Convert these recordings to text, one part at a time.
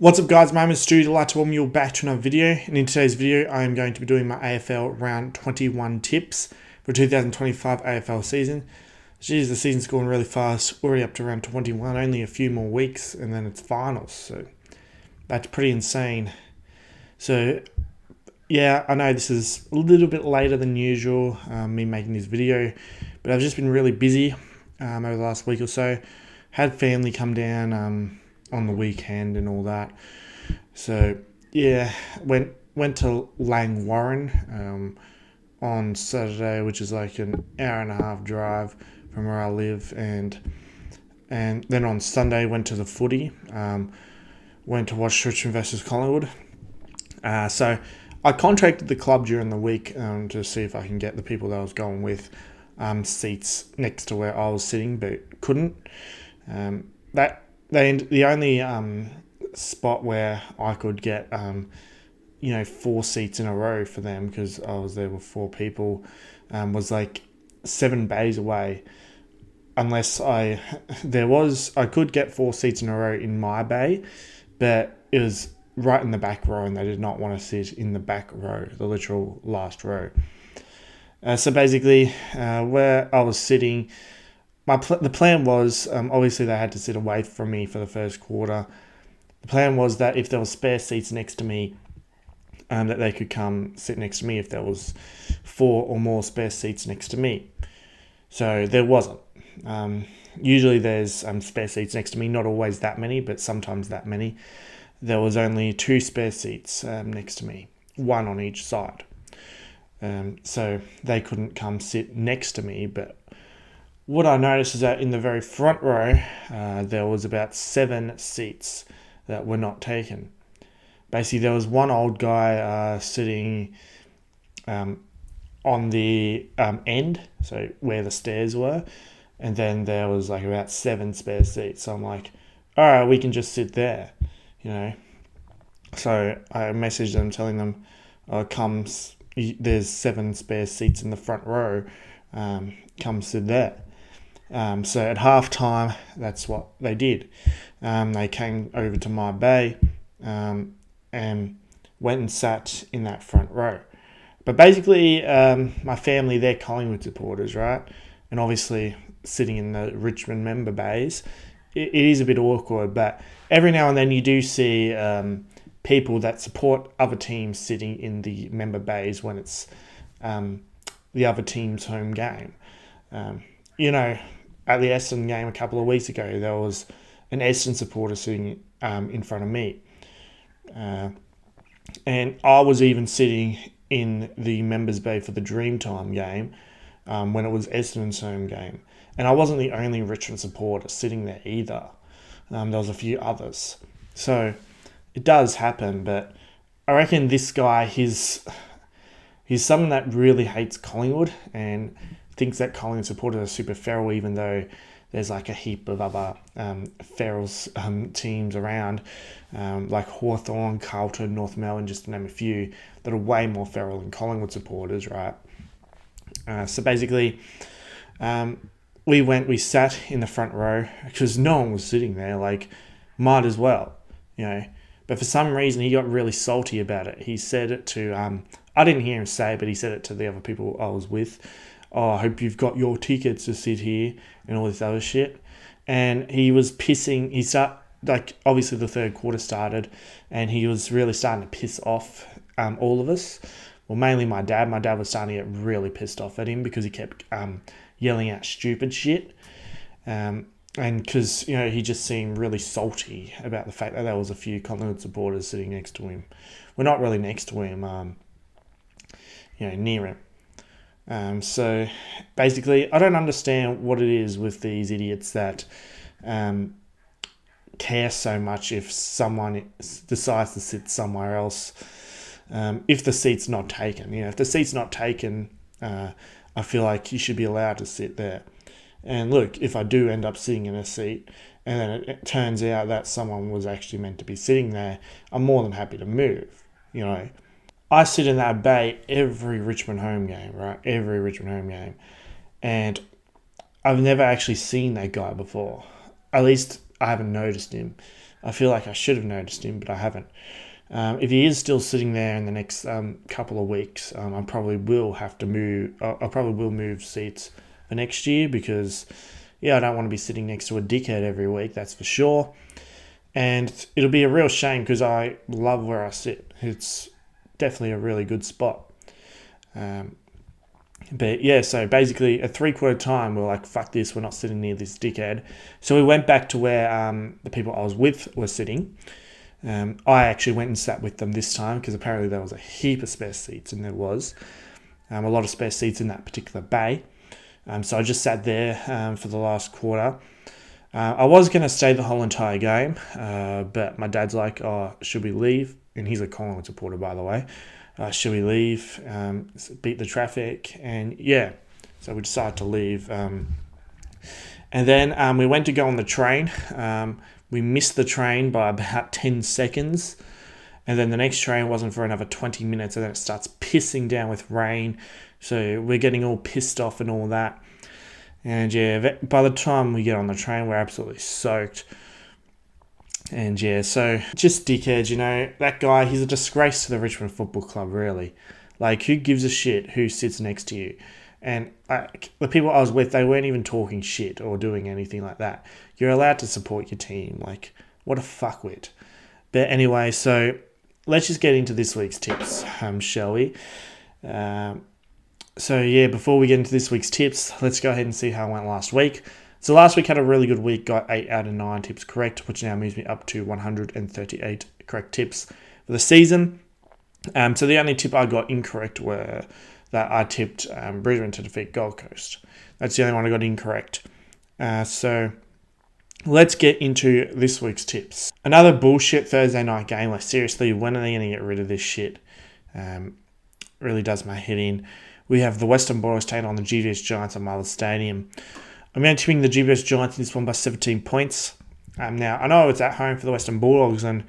What's up guys, my name is Stoody. I'd like to welcome you all back to another video, and in today's video I am going to be doing my AFL Round 21 tips for 2025 AFL season. Jeez, the season's going really fast, already up to round 21, only a few more weeks and then it's finals, so that's pretty insane. So yeah, I know this is a little bit later than usual, me making this video, but I've just been really busy over the last week or so. Had family come down on the weekend and all that. So yeah, went to Lang Warren on Saturday, which is like an hour and a half drive from where I live, and then on Sunday went to the footy. Went to watch Richmond versus Collingwood. So I contracted the club during the week to see if I can get the people that I was going with seats next to where I was sitting, but couldn't. The only spot where I could get 4 seats in a row for them, because I was there with 4 people, was like 7 bays away. Unless I could get 4 seats in a row in my bay, but it was right in the back row and they did not want to sit in the back row, the literal last row. So basically, where I was sitting, the plan was, obviously they had to sit away from me for the first quarter. The plan was that if there was spare seats next to me, that they could come sit next to me if there was 4 or more spare seats next to me. So there wasn't. Usually there's spare seats next to me, not always that many, but sometimes that many. There was only 2 spare seats next to me, 1 on each side. So they couldn't come sit next to me, but what I noticed is that in the very front row, there was about 7 seats that were not taken. Basically, there was one old guy sitting on the end, so where the stairs were, and then there was like about 7 spare seats. So I'm like, all right, we can just sit there, So I messaged them telling them, there's 7 spare seats in the front row, come sit there. So at halftime, that's what they did. They came over to my bay and went and sat in that front row. But basically, my family, they're Collingwood supporters, right? And obviously, sitting in the Richmond member bays, it is a bit awkward. But every now and then you do see people that support other teams sitting in the member bays when it's the other team's home game. At the Essendon game a couple of weeks ago, there was an Essendon supporter sitting in front of me. And I was even sitting in the members' bay for the Dreamtime game when it was Essendon's home game. And I wasn't the only Richmond supporter sitting there either. There was a few others. So it does happen, but I reckon this guy, he's someone that really hates Collingwood and thinks that Collingwood supporters are super feral, even though there's like a heap of other feral teams around, like Hawthorn, Carlton, North Melbourne, just to name a few, that are way more feral than Collingwood supporters, right? So basically, we sat in the front row because no one was sitting there, like, might as well, But for some reason, he got really salty about it. He said it to, I didn't hear him say it, but he said it to the other people I was with. Oh, I hope you've got your tickets to sit here and all this other shit. And he was pissing. Obviously the third quarter started and he was really starting to piss off all of us. Well, mainly my dad. My dad was starting to get really pissed off at him because he kept yelling out stupid shit. And because, he just seemed really salty about the fact that there was a few Collingwood supporters sitting next to him. Well, not really next to him, near him. So basically, I don't understand what it is with these idiots that care so much if someone decides to sit somewhere else, if the seat's not taken. If the seat's not taken, I feel like you should be allowed to sit there. And look, if I do end up sitting in a seat and then it turns out that someone was actually meant to be sitting there, I'm more than happy to move, I sit in that bay every Richmond home game, right? Every Richmond home game. And I've never actually seen that guy before. At least I haven't noticed him. I feel like I should have noticed him, but I haven't. If he is still sitting there in the next couple of weeks, I probably will have to move. I probably will move seats for next year because, yeah, I don't want to be sitting next to a dickhead every week. That's for sure. And it'll be a real shame because I love where I sit. It's definitely a really good spot. But yeah, so basically a 3/4 time we're like, fuck this, we're not sitting near this dickhead. So we went back to where the people I was with were sitting. I actually went and sat with them this time because apparently there was a heap of spare seats, and there was a lot of spare seats in that particular bay. So I just sat there for the last quarter. I was going to stay the whole entire game, but my dad's like, oh, should we leave? And he's a Collingwood supporter, by the way. Should we leave? Beat the traffic? And yeah, so we decided to leave. And then we went to go on the train. We missed the train by about 10 seconds. And then the next train wasn't for another 20 minutes. And then it starts pissing down with rain. So we're getting all pissed off and all that. And yeah, by the time we get on the train, we're absolutely soaked. And yeah, so just dickheads, you know. That guy, he's a disgrace to the Richmond Football Club, really. Like, who gives a shit who sits next to you? And the people I was with, they weren't even talking shit or doing anything like that. You're allowed to support your team. Like, what a fuckwit. But anyway, so let's just get into this week's tips, shall we? So yeah, before we get into this week's tips, let's go ahead and see how it went last week. So last week had a really good week, got 8 out of 9 tips correct, which now moves me up to 138 correct tips for the season. So the only tip I got incorrect were that I tipped Brisbane to defeat Gold Coast. That's the only one I got incorrect. So let's get into this week's tips. Another bullshit Thursday night game. Like, seriously, when are they going to get rid of this shit? Really does my head in. We have the Western Bulldogs taking on the GWS Giants at Marvel Stadium. I'm going to tipping the GWS Giants in this one by 17 points. Now, I know it's at home for the Western Bulldogs, and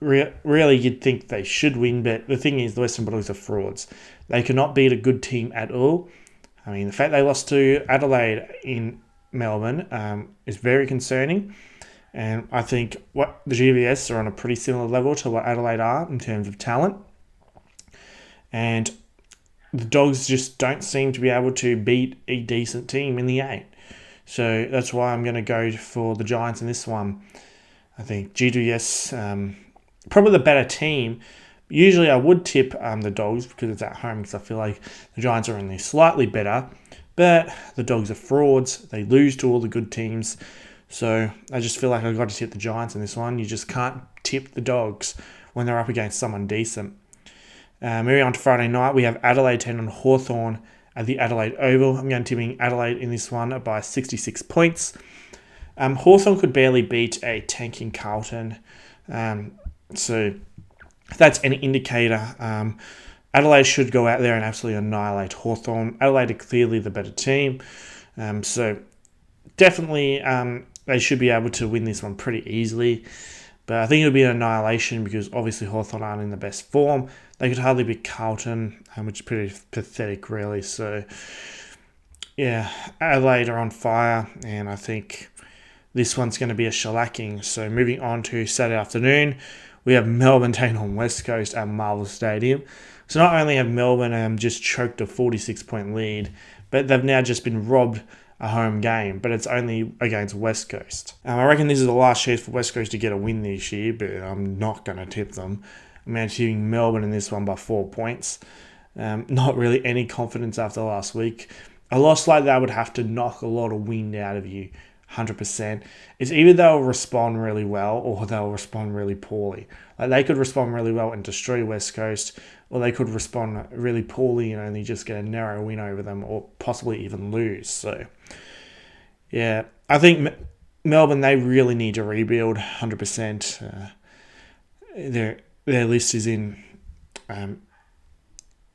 really you'd think they should win, but the thing is, the Western Bulldogs are frauds. They cannot beat a good team at all. I mean, the fact they lost to Adelaide in Melbourne is very concerning. And I think what the GWS are on a pretty similar level to what Adelaide are in terms of talent. And the Dogs just don't seem to be able to beat a decent team in the 8. So that's why I'm going to go for the Giants in this one. I think GWS, probably the better team. Usually I would tip the Dogs because it's at home, because I feel like the Giants are only slightly better. But the Dogs are frauds. They lose to all the good teams. So I just feel like I've got to tip the Giants in this one. You just can't tip the Dogs when they're up against someone decent. Moving on to Friday night, we have Adelaide taking on Hawthorn at the Adelaide Oval. I'm going to tipping Adelaide in this one by 66 points. Hawthorn could barely beat a tanking Carlton. So if that's any indicator, Adelaide should go out there and absolutely annihilate Hawthorn. Adelaide are clearly the better team. So definitely they should be able to win this one pretty easily. But I think it'll be an annihilation because obviously Hawthorn aren't in the best form. They could hardly beat Carlton, which is pretty pathetic, really. So, yeah, Adelaide are on fire, and I think this one's going to be a shellacking. So, moving on to Saturday afternoon, we have Melbourne taking on West Coast at Marvel Stadium. So, not only have Melbourne just choked a 46-point lead, but they've now just been robbed a home game, but it's only against West Coast. I reckon this is the last chance for West Coast to get a win this year, but I'm not going to tip them. I'm tipping Melbourne in this one by 4 points. Not really any confidence after last week. A loss like that would have to knock a lot of wind out of you, 100%. It's either they'll respond really well or they'll respond really poorly. Like, they could respond really well and destroy West Coast, or they could respond really poorly and only just get a narrow win over them, or possibly even lose. So, yeah, I think Melbourne, they really need to rebuild 100%. Their list is in,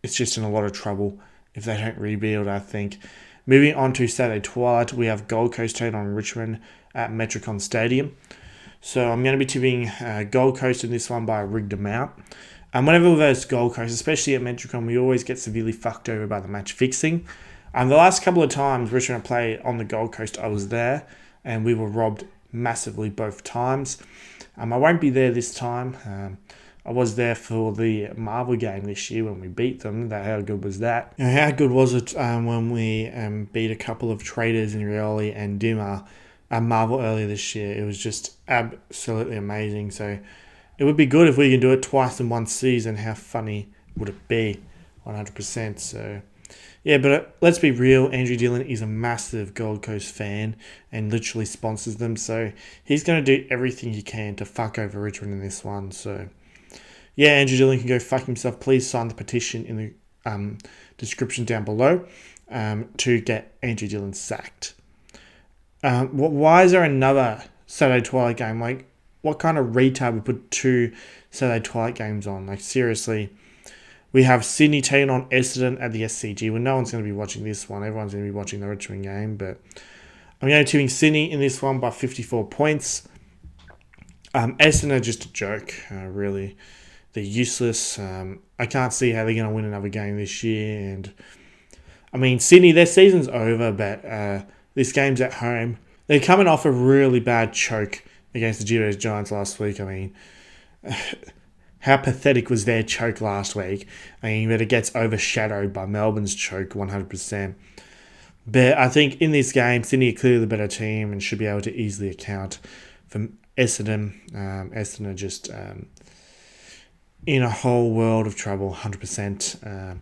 it's just in a lot of trouble if they don't rebuild, I think. Moving on to Saturday twilight, we have Gold Coast taking on Richmond at Metricon Stadium. So I'm going to be tipping Gold Coast in this one by a rigged amount. And whenever we verse Gold Coast, especially at Metricon, we always get severely fucked over by the match fixing. The last couple of times Richmond played on the Gold Coast, I was there, and we were robbed massively both times. I won't be there this time. I was there for the Marvel game this year when we beat them. How good was that? How good was it when we beat a couple of traders in Rioli and Dimmer at Marvel earlier this year? It was just absolutely amazing. So it would be good if we can do it twice in one season. How funny would it be? 100%. So yeah, but let's be real. Andrew Dillon is a massive Gold Coast fan and literally sponsors them. So he's going to do everything he can to fuck over Richmond in this one. So yeah, Andrew Dillon can go fuck himself. Please sign the petition in the description down below to get Andrew Dillon sacked. Why is there another Saturday Twilight game? Like, what kind of retard would put 2 Saturday Twilight games on? Like, seriously. We have Sydney taking on Essendon at the SCG. Well, no one's going to be watching this one. Everyone's going to be watching the Richmond game. But I'm going to tipping Sydney in this one by 54 points. Essendon are just a joke, really. They're useless. I can't see how they're going to win another game this year. And I mean, Sydney, their season's over, but this game's at home. They're coming off a really bad choke against the Geelong Giants last week. I mean, how pathetic was their choke last week? I mean, but it gets overshadowed by Melbourne's choke 100%. But I think in this game, Sydney are clearly the better team and should be able to easily account for Essendon. Essendon are just in a whole world of trouble, 100%.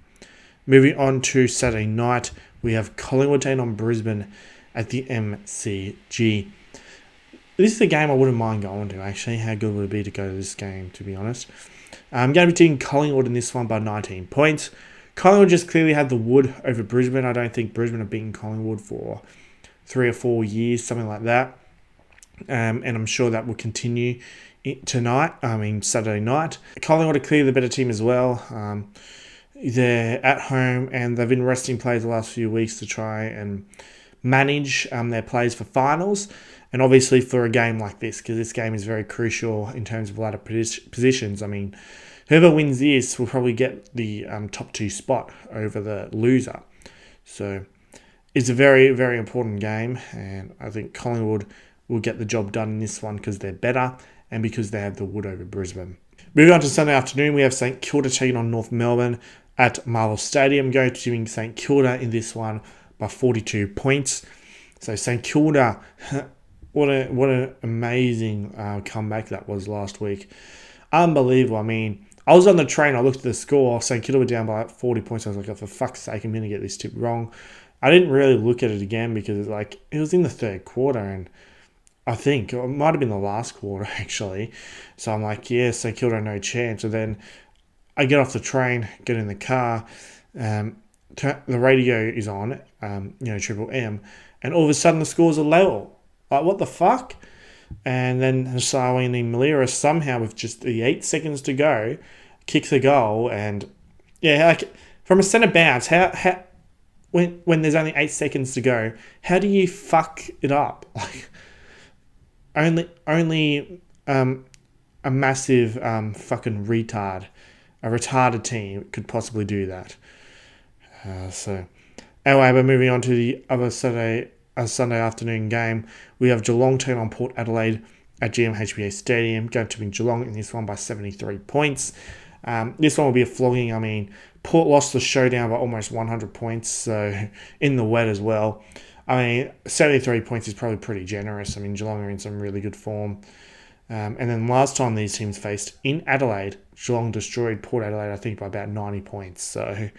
Moving on to Saturday night, we have Collingwood taking on Brisbane at the MCG. This is a game I wouldn't mind going to, actually. How good would it be to go to this game, to be honest? I'm going to be taking Collingwood in this one by 19 points. Collingwood just clearly had the wood over Brisbane. I don't think Brisbane have beaten Collingwood for 3 or 4 years, something like that. And I'm sure that will continue Saturday night. Collingwood are clearly the better team as well. They're at home and they've been resting players the last few weeks to try and manage their plays for finals. And obviously for a game like this, because this game is very crucial in terms of ladder positions. I mean, whoever wins this will probably get the top 2 spot over the loser. So it's a very, very important game. And I think Collingwood will get the job done in this one because they're better and because they have the wood over Brisbane. Moving on to Sunday afternoon, we have St Kilda taking on North Melbourne at Marvel Stadium. Going to doing St Kilda in this one by 42 points. So St Kilda... What an amazing comeback that was last week. Unbelievable. I mean, I was on the train. I looked at the score. St Kilda were down by like 40 points. I was like, oh, for fuck's sake, I'm going to get this tip wrong. I didn't really look at it again because it was in the third quarter. And I think it might have been the last quarter, actually. So I'm like, yeah, St Kilda, no chance. And then I get off the train, get in the car. The radio is on, Triple M. And all of a sudden the scores are level. Like, what the fuck? And then Hasawi and Malira somehow, with just the 8 seconds to go, kicks a goal. And yeah, like from a centre bounce, how when there's only 8 seconds to go, how do you fuck it up? Like only a massive fucking retard, a retarded team could possibly do that. So anyway, we're moving on to the other Sunday afternoon game. We have Geelong taking on Port Adelaide at GMHBA Stadium. Going to be Geelong in this one by 73 points. This one will be a flogging. I mean, Port lost the showdown by almost 100 points, so in the wet as well. I mean, 73 points is probably pretty generous. I mean, Geelong are in some really good form. And then last time these teams faced in Adelaide, Geelong destroyed Port Adelaide, I think, by about 90 points. So,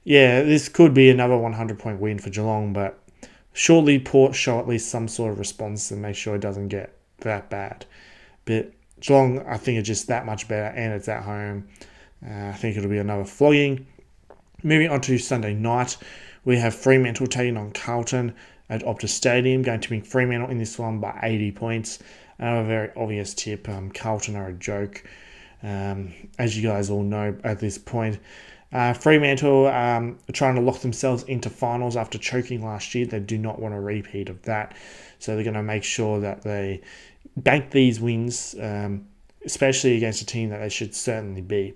yeah, this could be another 100-point win for Geelong, but surely Port show at least some sort of response and make sure it doesn't get that bad. But Geelong, I think, are just that much better, and it's at home. I think it'll be another flogging. Moving on to Sunday night, we have Fremantle taking on Carlton at Optus Stadium. Going to be Fremantle in this one by 80 points. Another very obvious tip. Carlton are a joke, as you guys all know at this point. Fremantle are trying to lock themselves into finals after choking last year. They do not want a repeat of that. So they're going to make sure that they bank these wins, especially against a team that they should certainly be,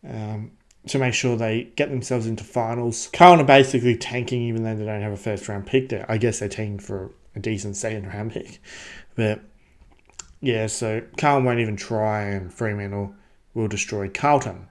to make sure they get themselves into finals. Carlton are basically tanking even though they don't have a first round pick there. I guess they're tanking for a decent second round pick. But yeah, so Carlton won't even try, and Fremantle will destroy Carlton.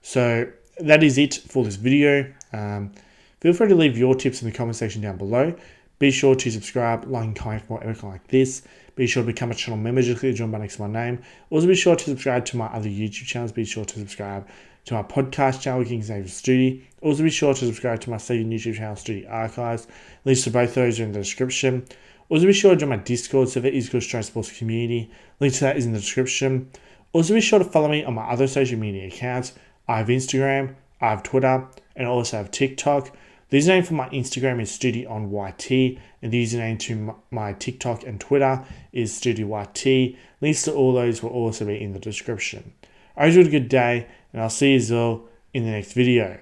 So that is it for this video. Feel free to leave your tips in the comment section down below. Be sure to subscribe, like, and comment for more everything like this. Be sure to become a channel member. Just click the join button next to my name. Also, be sure to subscribe to my other YouTube channels. Be sure to subscribe to my podcast channel, King's Name Stoody. Also, be sure to subscribe to my second YouTube channel, Stoody Archives. Links to both those are in the description. Also, be sure to join my Discord server, East Coast Australian Sports Community. Link to that is in the description. Also, be sure to follow me on my other social media accounts. I have Instagram, I have Twitter, and I also have TikTok. The username for my Instagram is StoodyOnYT, and the username to my TikTok and Twitter is StoodyYT. Links to all those will also be in the description. I hope you had a good day, and I'll see you all in the next video.